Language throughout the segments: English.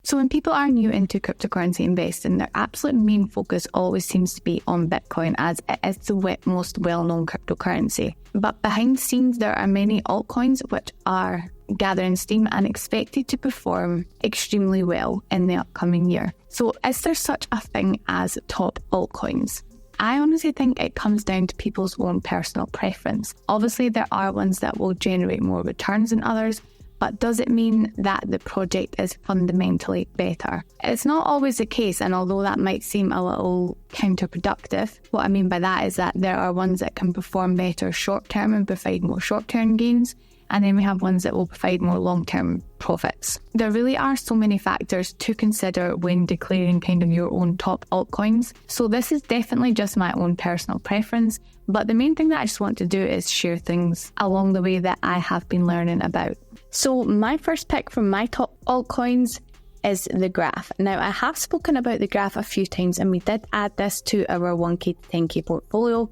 So when people are new into cryptocurrency investing, their absolute main focus always seems to be on Bitcoin, as it is the most well-known cryptocurrency. But behind the scenes, there are many altcoins which are gathering steam and expected to perform extremely well in the upcoming year. So is there such a thing as top altcoins? I honestly think it comes down to people's own personal preference. Obviously, there are ones that will generate more returns than others, but does it mean that the project is fundamentally better? It's not always the case, and although that might seem a little counterproductive, what I mean by that is that there are ones that can perform better short-term and provide more short-term gains, and then we have ones that will provide more long-term profits. There really are so many factors to consider when declaring kind of your own top altcoins. So this is definitely just my own personal preference, but the main thing that I just want to do is share things along the way that I have been learning about. So my first pick from my top altcoins is the Graph. Now, I have spoken about the Graph a few times, and we did add this to our 1k to 10k portfolio,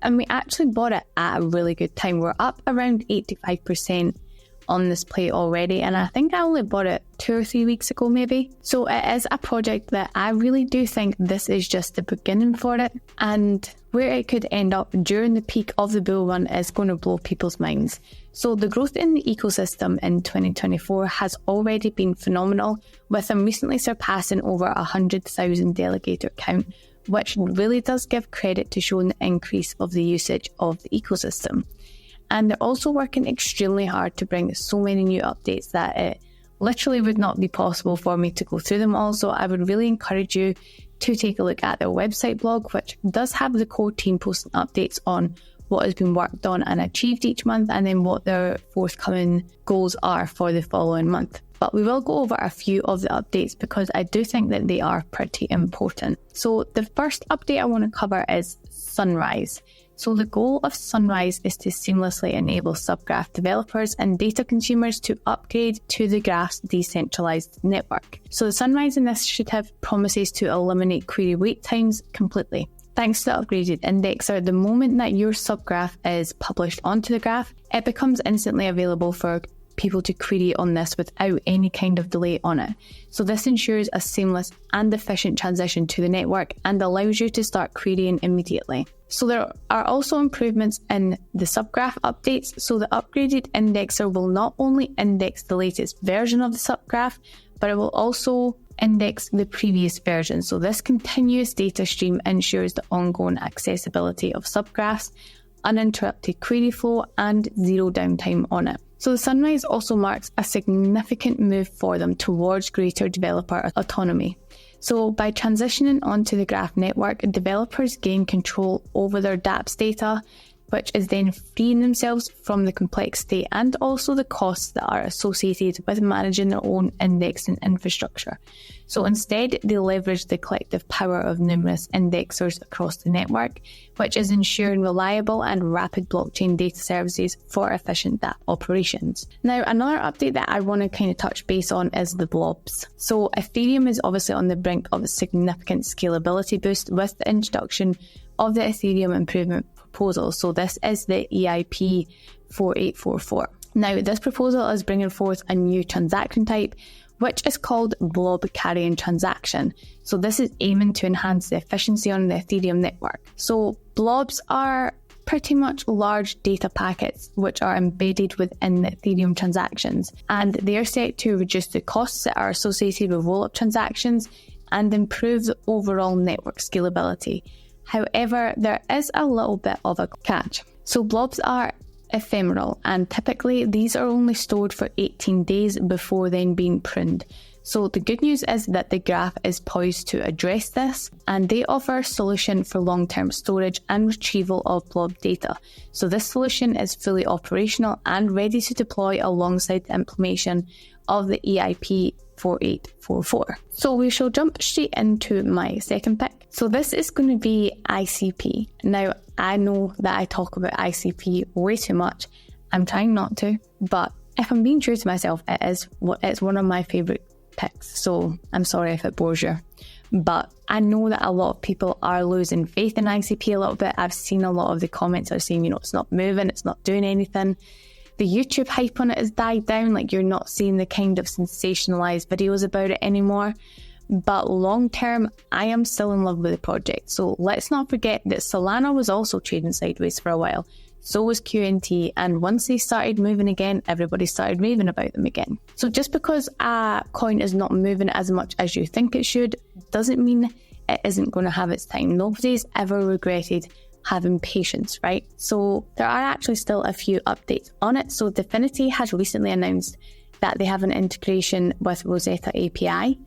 and we actually bought it at a really good time. We're up around 85% on this play already, and I think I only bought it 2 or 3 weeks ago maybe. So it is a project that I really do think this is just the beginning for it, and where it could end up during the peak of the bull run is going to blow people's minds. So the growth in the ecosystem in 2024 has already been phenomenal, with them recently surpassing over 100,000 delegator count, which really does give credit to showing the increase of the usage of the ecosystem. And they're also working extremely hard to bring so many new updates that it literally would not be possible for me to go through them all. So I would really encourage you to take a look at their website blog, which does have the core team posting updates on what has been worked on and achieved each month, and then what their forthcoming goals are for the following month. But we will go over a few of the updates because I do think that they are pretty important. So the first update I want to cover is Sunrise. So the goal of Sunrise is to seamlessly enable subgraph developers and data consumers to upgrade to the Graph's decentralized network. So the Sunrise initiative promises to eliminate query wait times completely. Thanks to the upgraded indexer, the moment that your subgraph is published onto the Graph, it becomes instantly available for people to query on this without any kind of delay on it. So this ensures a seamless and efficient transition to the network and allows you to start querying immediately. So there are also improvements in the subgraph updates. So the upgraded indexer will not only index the latest version of the subgraph, but it will also index the previous version. So this continuous data stream ensures the ongoing accessibility of subgraphs, uninterrupted query flow, and zero downtime on it. So the Sunrise also marks a significant move for them towards greater developer autonomy. So by transitioning onto the Graph network, developers gain control over their dApps data, which is then freeing themselves from the complexity and also the costs that are associated with managing their own indexing infrastructure. So instead, they leverage the collective power of numerous indexers across the network, which is ensuring reliable and rapid blockchain data services for efficient dApp operations. Now, another update that I want to kind of touch base on is the blobs. So Ethereum is obviously on the brink of a significant scalability boost with the introduction of the Ethereum Improvement Proposal. So this is the EIP 4844. Now, this proposal is bringing forth a new transaction type, which is called blob carrying transaction. So this is aiming to enhance the efficiency on the Ethereum network. So blobs are pretty much large data packets which are embedded within the Ethereum transactions, and they are set to reduce the costs that are associated with roll-up transactions and improve the overall network scalability. However, there is a little bit of a catch. So blobs are ephemeral, and typically these are only stored for 18 days before then being pruned. So the good news is that the Graph is poised to address this, and they offer a solution for long-term storage and retrieval of blob data. So this solution is fully operational and ready to deploy alongside the implementation of the EIP 4844. So we shall jump straight into my second pick. So this is going to be ICP. Now, I know that I talk about ICP way too much. I'm trying not to, but if I'm being true to myself, it's one of my favourite picks. So I'm sorry if it bores you. But I know that a lot of people are losing faith in ICP a little bit. I've seen a lot of the comments are saying, it's not moving, it's not doing anything. The YouTube hype on it has died down, like you're not seeing the kind of sensationalized videos about it anymore. But long term, I am still in love with the project. So let's not forget that Solana was also trading sideways for a while. So was QNT, and once they started moving again, everybody started raving about them again. So just because a coin is not moving as much as you think it should, doesn't mean it isn't going to have its time. Nobody's ever regretted having patience, right? So there are actually still a few updates on it. So Dfinity has recently announced that they have an integration with Rosetta API,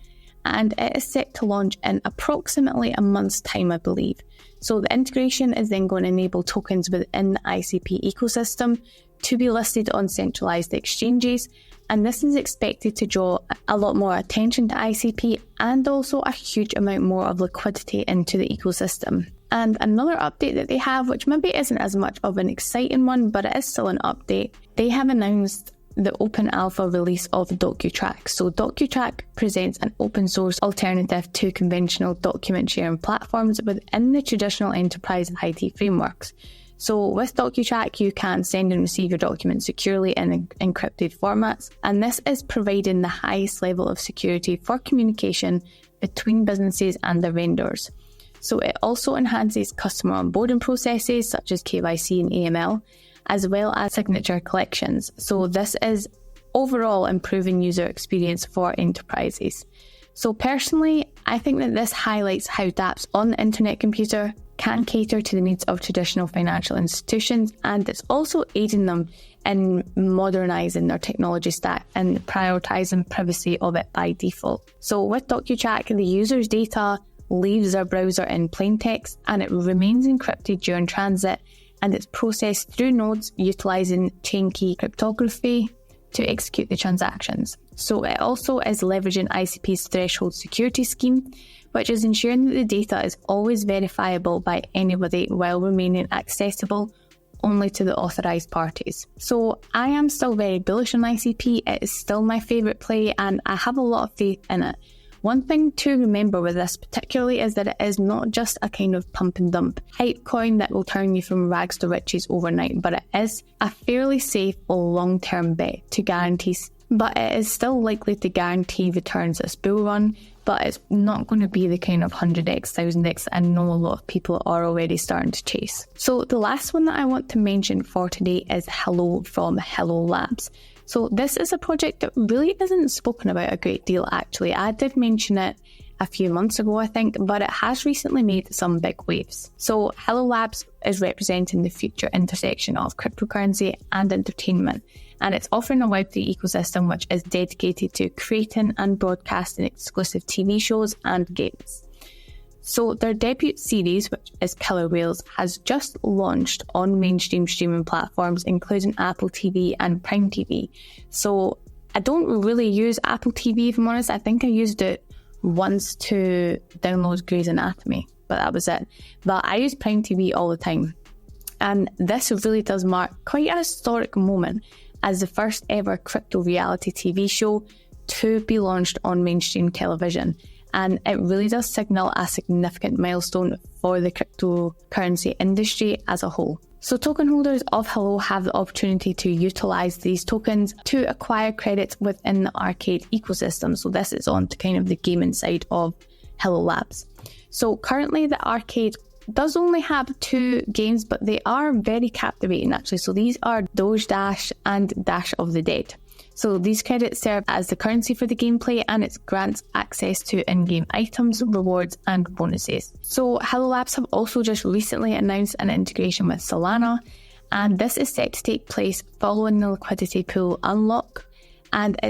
and it is set to launch in approximately a month's time, I believe. So the integration is then going to enable tokens within the ICP ecosystem to be listed on centralized exchanges, and this is expected to draw a lot more attention to ICP and also a huge amount more of liquidity into the ecosystem. And another update that they have, which maybe isn't as much of an exciting one, but it is still an update, they have announced the open alpha release of DocuTrack. So DocuTrack presents an open source alternative to conventional document sharing platforms within the traditional enterprise IT frameworks. So with DocuTrack, you can send and receive your documents securely in encrypted formats, and this is providing the highest level of security for communication between businesses and their vendors. So it also enhances customer onboarding processes such as KYC and AML, as well as signature collections. So this is overall improving user experience for enterprises. So personally, I think that this highlights how dApps on the internet computer can cater to the needs of traditional financial institutions, and it's also aiding them in modernising their technology stack and prioritising privacy of it by default. So with DocuTrack, the user's data leaves their browser in plain text and it remains encrypted during transit, and it's processed through nodes utilising chain key cryptography to execute the transactions. So it also is leveraging ICP's threshold security scheme, which is ensuring that the data is always verifiable by anybody while remaining accessible only to the authorised parties. So I am still very bullish on ICP. It is still my favourite play and I have a lot of faith in it. One thing to remember with this particularly is that it is not just a kind of pump and dump hype coin that will turn you from rags to riches overnight, but it is a fairly safe long-term bet to guarantee, but it is still likely to guarantee returns this bull run, but it's not going to be the kind of 100x, 1000x I know a lot of people are already starting to chase. So the last one that I want to mention for today is Hello from Hello Labs. So this is a project that really isn't spoken about a great deal actually. I did mention it a few months ago I think, but it has recently made some big waves. So Hello Labs is representing the future intersection of cryptocurrency and entertainment, and it's offering a Web3 ecosystem which is dedicated to creating and broadcasting exclusive TV shows and games. So their debut series, which is Killer Whales, has just launched on mainstream streaming platforms including Apple TV and Prime TV. So I don't really use Apple TV if I'm honest. I think I used it once to download Grey's Anatomy, but that was it. But I use Prime TV all the time. And this really does mark quite a historic moment as the first ever crypto reality TV show to be launched on mainstream television. And it really does signal a significant milestone for the cryptocurrency industry as a whole. So token holders of Hello have the opportunity to utilise these tokens to acquire credits within the arcade ecosystem. So this is on to kind of the gaming side of Hello Labs. So currently the arcade does only have 2 games, but they are very captivating actually. So these are Doge Dash and Dash of the Dead. So these credits serve as the currency for the gameplay, and it grants access to in-game items, rewards and bonuses. So Hello Labs have also just recently announced an integration with Solana, and this is set to take place following the liquidity pool unlock, and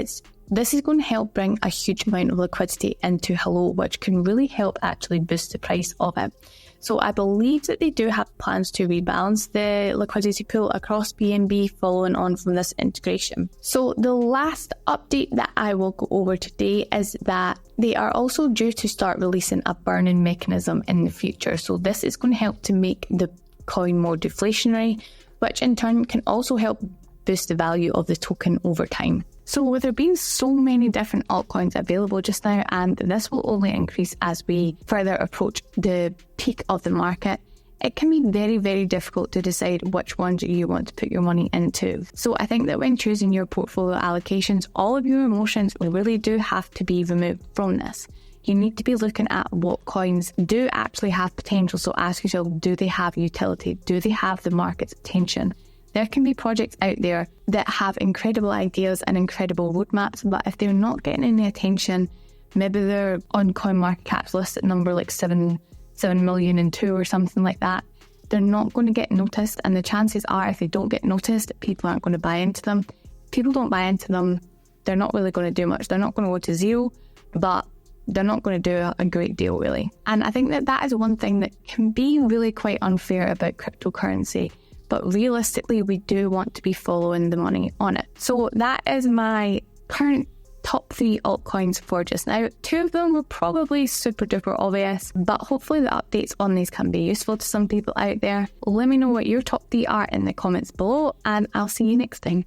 this is going to help bring a huge amount of liquidity into Hello, which can really help actually boost the price of it. So I believe that they do have plans to rebalance the liquidity pool across BNB following on from this integration. So the last update that I will go over today is that they are also due to start releasing a burn-in mechanism in the future. So this is going to help to make the coin more deflationary, which in turn can also help boost the value of the token over time. So with there being so many different altcoins available just now, and this will only increase as we further approach the peak of the market, it can be very, very difficult to decide which ones you want to put your money into. So I think that when choosing your portfolio allocations, all of your emotions really do have to be removed from this. You need to be looking at what coins do actually have potential. So ask yourself, do they have utility? Do they have the market's attention? There can be projects out there that have incredible ideas and incredible roadmaps, but if they're not getting any attention, maybe they're on CoinMarketCap's list at number like 7 million and 2 or something like that, they're not going to get noticed. And the chances are, if they don't get noticed, people aren't going to buy into them. People don't buy into them, they're not really going to do much. They're not going to go to zero, but they're not going to do a great deal, really. And I think that is one thing that can be really quite unfair about cryptocurrency. But realistically, we do want to be following the money on it. So that is my current top 3 altcoins for just now. 2 of them were probably super duper obvious, but hopefully the updates on these can be useful to some people out there. Let me know what your top 3 are in the comments below, and I'll see you next time.